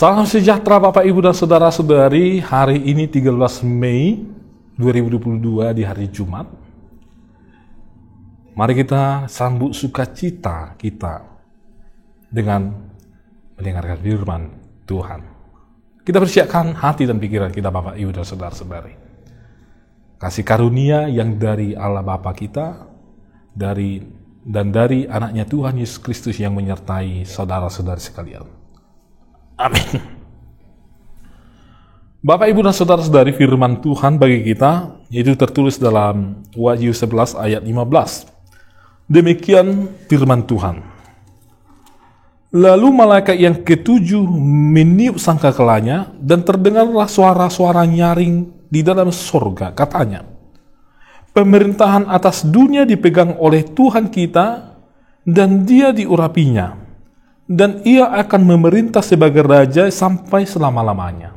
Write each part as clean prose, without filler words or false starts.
Salam sejahtera Bapak Ibu dan Saudara-saudari. Hari ini 13 Mei 2022 di hari Jumat. Mari kita sambut sukacita kita dengan mendengarkan firman Tuhan. Kita persiapkan hati dan pikiran kita Bapak Ibu dan Saudara-saudari. Kasih karunia yang dari Allah Bapa kita, dari anaknya Tuhan Yesus Kristus yang menyertai saudara-saudari sekalian. Amin. Bapak, Ibu, dan Saudara-saudari, firman Tuhan bagi kita itu tertulis dalam Wahyu 11 ayat 15. Demikian firman Tuhan. Lalu malaikat yang ketujuh meniup sangkakalanya dan terdengarlah suara-suara nyaring di dalam sorga. Katanya, pemerintahan atas dunia dipegang oleh Tuhan kita dan Dia diurapinya. Dan ia akan memerintah sebagai raja sampai selama-lamanya.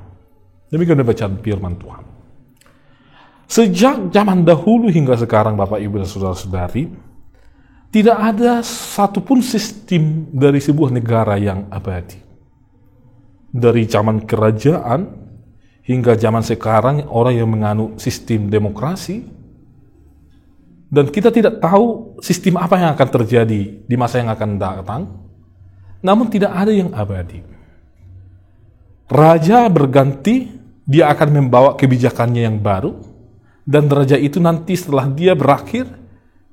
Demikian bacaan firman Tuhan. Sejak zaman dahulu hingga sekarang Bapak Ibu dan Saudara-saudari, tidak ada satupun sistem dari sebuah negara yang abadi. Dari zaman kerajaan hingga zaman sekarang orang yang menganut sistem demokrasi, dan kita tidak tahu sistem apa yang akan terjadi di masa yang akan datang. Namun tidak ada yang abadi. Raja berganti, dia akan membawa kebijakannya yang baru, dan raja itu nanti setelah dia berakhir,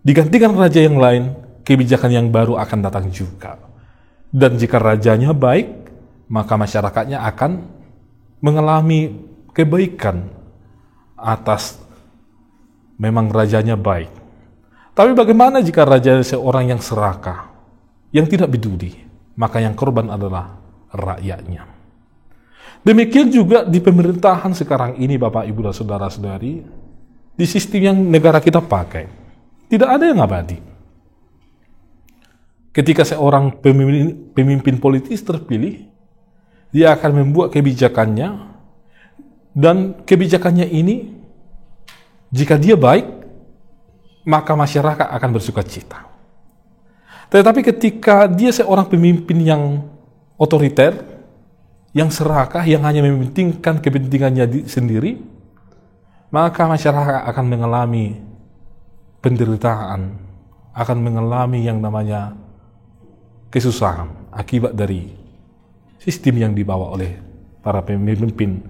digantikan raja yang lain, kebijakan yang baru akan datang juga. Dan jika rajanya baik, maka masyarakatnya akan mengalami kebaikan atas memang rajanya baik. Tapi bagaimana jika raja seorang yang serakah, yang tidak peduli? Maka yang korban adalah rakyatnya. Demikian juga di pemerintahan sekarang ini Bapak, Ibu, dan Saudara-saudari, di sistem yang negara kita pakai, tidak ada yang abadi. Ketika seorang pemimpin politis terpilih, dia akan membuat kebijakannya, dan kebijakannya ini, jika dia baik, maka masyarakat akan bersuka cita. Tetapi ketika dia seorang pemimpin yang otoriter, yang serakah, yang hanya mementingkan kepentingannya sendiri, maka masyarakat akan mengalami penderitaan, akan mengalami yang namanya kesusahan akibat dari sistem yang dibawa oleh para pemimpin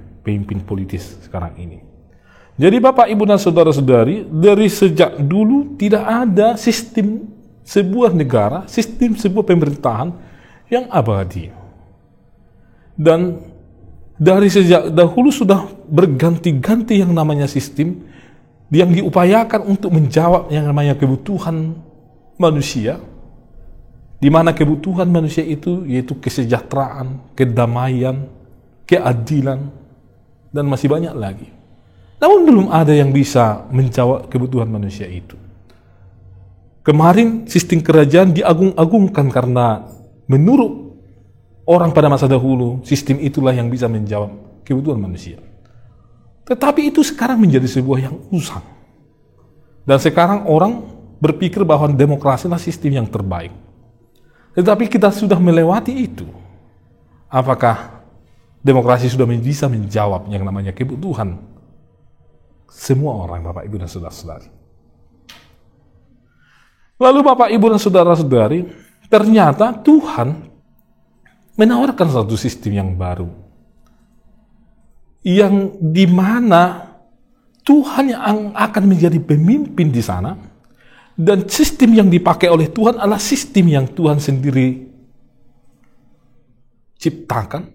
politis sekarang ini. Jadi Bapak, Ibu, dan Saudara-saudari, dari sejak dulu tidak ada sistem sebuah negara, sistem sebuah pemerintahan yang abadi. Dan dari sejak dahulu sudah berganti-ganti yang namanya sistem yang diupayakan untuk menjawab yang namanya kebutuhan manusia, di mana kebutuhan manusia itu yaitu kesejahteraan, kedamaian, keadilan, dan masih banyak lagi. Namun belum ada yang bisa menjawab kebutuhan manusia itu. Kemarin sistem kerajaan diagung-agungkan karena menurut orang pada masa dahulu, sistem itulah yang bisa menjawab kebutuhan manusia. Tetapi itu sekarang menjadi sebuah yang usang. Dan sekarang orang berpikir bahwa demokrasi adalah sistem yang terbaik. Tetapi kita sudah melewati itu. Apakah demokrasi sudah bisa menjawab yang namanya kebutuhan semua orang, Bapak, Ibu, dan Saudara-saudari? Lalu Bapak, Ibu, dan Saudara-saudari, ternyata Tuhan menawarkan satu sistem yang baru. Yang dimana Tuhan yang akan menjadi pemimpin di sana, dan sistem yang dipakai oleh Tuhan adalah sistem yang Tuhan sendiri ciptakan,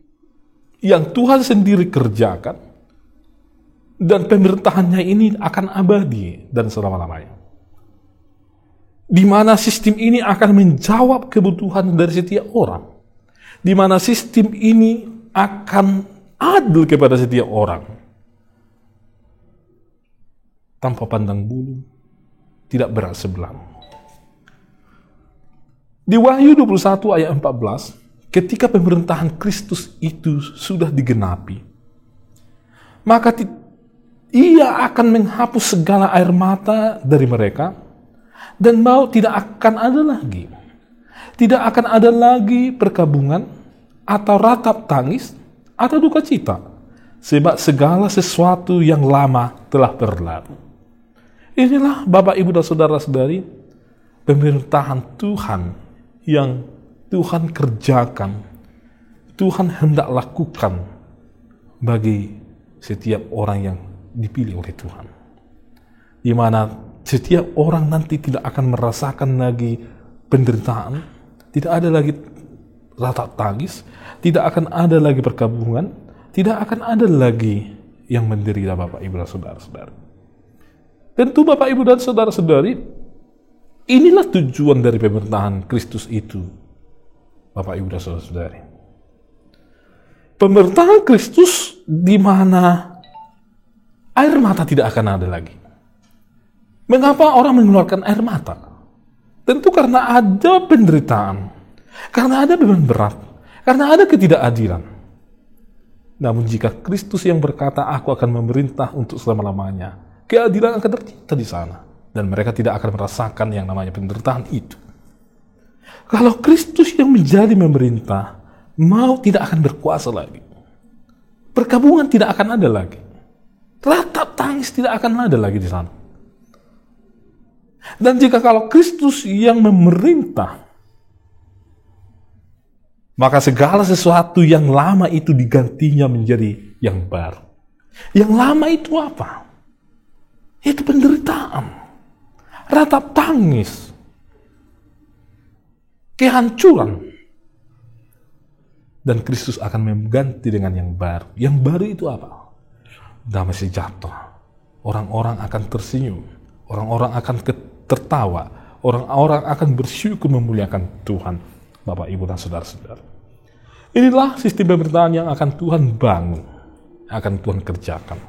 yang Tuhan sendiri kerjakan, dan pemerintahannya ini akan abadi dan selama-lamanya. Di mana sistem ini akan menjawab kebutuhan dari setiap orang. Di mana sistem ini akan adil kepada setiap orang. Tanpa pandang bulu, tidak berat sebelah. Di Wahyu 21 ayat 14, ketika pemerintahan Kristus itu sudah digenapi, maka ia akan menghapus segala air mata dari mereka, dan maut tidak akan ada lagi. Tidak akan ada lagi perkabungan atau ratap tangis, atau duka cita, sebab segala sesuatu yang lama telah berlalu. Inilah Bapak, Ibu, dan saudara-saudari, pemerintahan Tuhan yang Tuhan kerjakan, Tuhan hendak lakukan bagi setiap orang yang dipilih oleh Tuhan. Di mana setiap orang nanti tidak akan merasakan lagi penderitaan, tidak ada lagi rata tangis, tidak akan ada lagi perkabungan, tidak akan ada lagi yang menderita, Bapak, Ibu, dan saudara-saudari. Tentu Bapak, Ibu, dan saudara-saudari, inilah tujuan dari pemerintahan Kristus itu, Bapak, Ibu, dan saudara-saudari. Pemerintahan Kristus di mana air mata tidak akan ada lagi. Mengapa orang mengeluarkan air mata? Tentu karena ada penderitaan, karena ada beban berat, karena ada ketidakadilan. Namun jika Kristus yang berkata, "Aku akan memerintah untuk selama-lamanya," keadilan akan tercipta di sana, dan mereka tidak akan merasakan yang namanya penderitaan itu. Kalau Kristus yang menjadi pemerintah, mau tidak akan berkuasa lagi. Perkabungan tidak akan ada lagi. Ratap tangis tidak akan ada lagi di sana. Dan jika kalau Kristus yang memerintah, maka segala sesuatu yang lama itu digantinya menjadi yang baru. Yang lama itu apa? Itu penderitaan, ratap tangis, kehancuran. Dan Kristus akan mengganti dengan yang baru. Yang baru itu apa? Damai sejahtera. Orang-orang akan tersenyum. Orang-orang akan tertawa. Orang-orang akan bersyukur memuliakan Tuhan. Bapak, Ibu, dan saudara-saudara. Inilah sistem pemerintahan yang akan Tuhan bangun. Akan Tuhan kerjakan.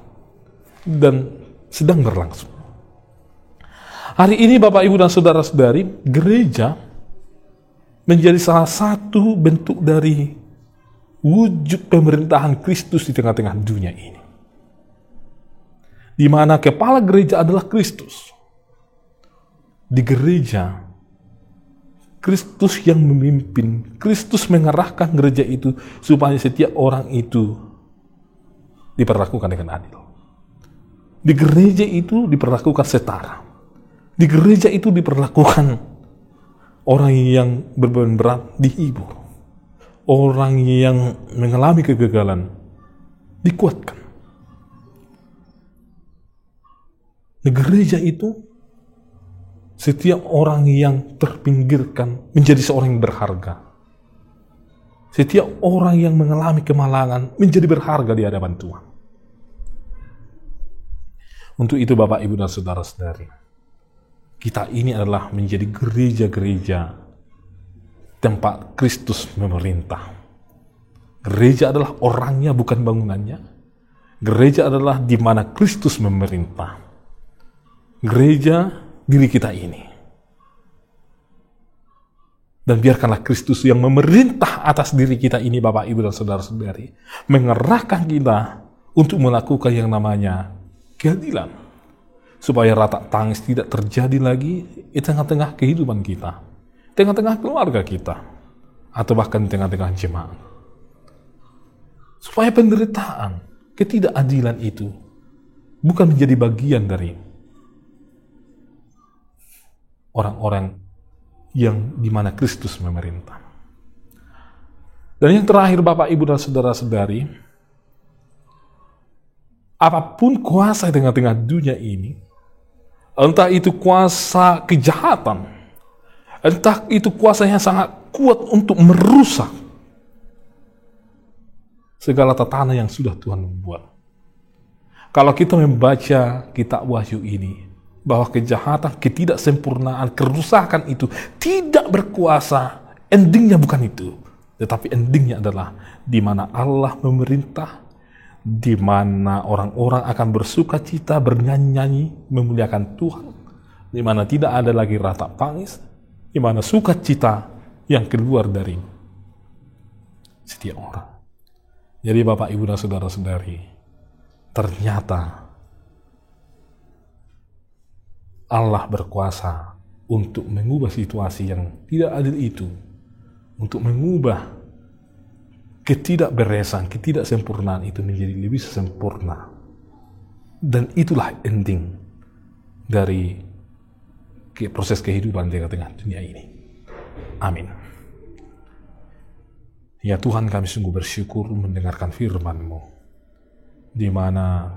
Dan sedang berlangsung. Hari ini Bapak, Ibu, dan saudara-saudari, gereja menjadi salah satu bentuk dari wujud pemerintahan Kristus di tengah-tengah dunia ini. Di mana kepala gereja adalah Kristus. Di gereja, Kristus yang memimpin, Kristus mengarahkan gereja itu supaya setiap orang itu diperlakukan dengan adil. Di gereja itu diperlakukan setara. Di gereja itu diperlakukan orang yang berbeban berat dihibur. Orang yang mengalami kegagalan dikuatkan. Di gereja itu, setiap orang yang terpinggirkan menjadi seorang yang berharga. Setiap orang yang mengalami kemalangan menjadi berharga di hadapan Tuhan. Untuk itu Bapak, Ibu, dan saudara-saudari, kita ini adalah menjadi gereja-gereja tempat Kristus memerintah. Gereja adalah orangnya, bukan bangunannya. Gereja adalah di mana Kristus memerintah. Gereja diri kita ini. Dan biarkanlah Kristus yang memerintah atas diri kita ini, Bapak, Ibu, dan saudara-saudari, mengerahkan kita untuk melakukan yang namanya keadilan. Supaya rata tangis tidak terjadi lagi di tengah-tengah kehidupan kita, tengah-tengah keluarga kita, atau bahkan tengah-tengah jemaat. Supaya penderitaan, ketidakadilan itu bukan menjadi bagian dari orang-orang yang dimana Kristus memerintah. Dan yang terakhir Bapak, Ibu, dan saudara-saudari, apapun kuasa di tengah-tengah dunia ini, entah itu kuasa kejahatan, entah itu kuasa yang sangat kuat untuk merusak segala tatanan yang sudah Tuhan membuat. Kalau kita membaca kitab Wahyu ini, bahwa kejahatan, ketidaksempurnaan, kerusakan itu tidak berkuasa, endingnya bukan itu. Tetapi endingnya adalah di mana Allah memerintah, di mana orang-orang akan bersuka cita, bernyanyi, memuliakan Tuhan, di mana tidak ada lagi ratap tangis, di mana sukacita yang keluar dari setiap orang. Jadi Bapak, Ibu, dan saudara-saudari, ternyata Allah berkuasa untuk mengubah situasi yang tidak adil itu, untuk mengubah ketidakberesan, ketidaksempurnaan itu menjadi lebih sempurna. Dan itulah ending dari proses kehidupan di tengah dunia ini. Amin. Ya Tuhan, kami sungguh bersyukur mendengarkan firman-Mu, di mana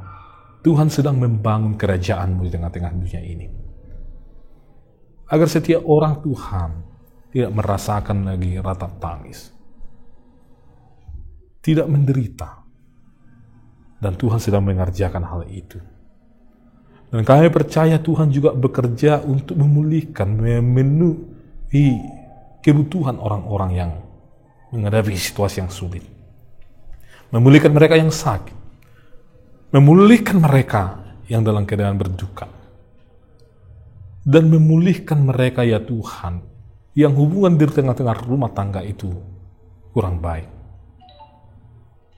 Tuhan sedang membangun kerajaan-Mu di tengah-tengah dunia ini. Agar setiap orang Tuhan tidak merasakan lagi ratap tangis, tidak menderita. Dan Tuhan sedang mengerjakan hal itu. Dan kami percaya Tuhan juga bekerja untuk memulihkan, memenuhi kebutuhan orang-orang yang menghadapi situasi yang sulit. Memulihkan mereka yang sakit. Memulihkan mereka yang dalam keadaan berduka. Dan memulihkan mereka ya Tuhan, yang hubungan di tengah-tengah rumah tangga itu kurang baik.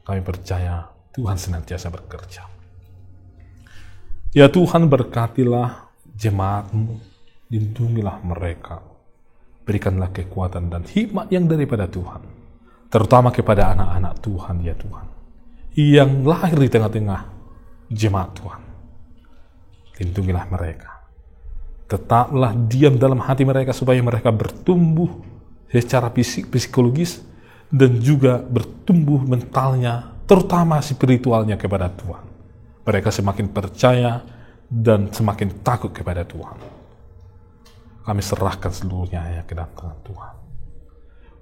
Kami percaya Tuhan senantiasa bekerja. Ya Tuhan, berkatilah jemaat-Mu, lindungilah mereka, berikanlah kekuatan dan hikmat yang daripada Tuhan, terutama kepada anak-anak Tuhan ya Tuhan, yang lahir di tengah-tengah jemaat Tuhan. Lindungilah mereka, tetaplah diam dalam hati mereka supaya mereka bertumbuh secara fisik, psikologis, dan juga bertumbuh mentalnya, terutama spiritualnya kepada Tuhan. Mereka semakin percaya dan semakin takut kepada Tuhan. Kami serahkan seluruhnya ya ke dalam tangan Tuhan.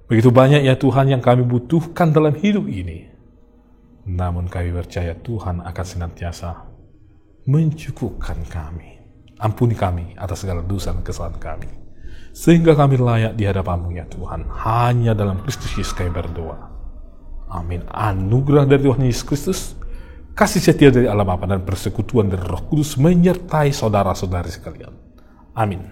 Begitu banyak ya Tuhan yang kami butuhkan dalam hidup ini. Namun kami percaya Tuhan akan senantiasa mencukupkan kami. Ampuni kami atas segala dosa dan kesalahan kami, sehingga kami layak di hadapan-Mu ya Tuhan. Hanya dalam Kristus Yesus kami berdoa. Amin. Anugerah dari Tuhan Yesus Kristus, kasih setia dari Allah Bapa dan persekutuan dari Roh Kudus menyertai saudara-saudari sekalian. Amin.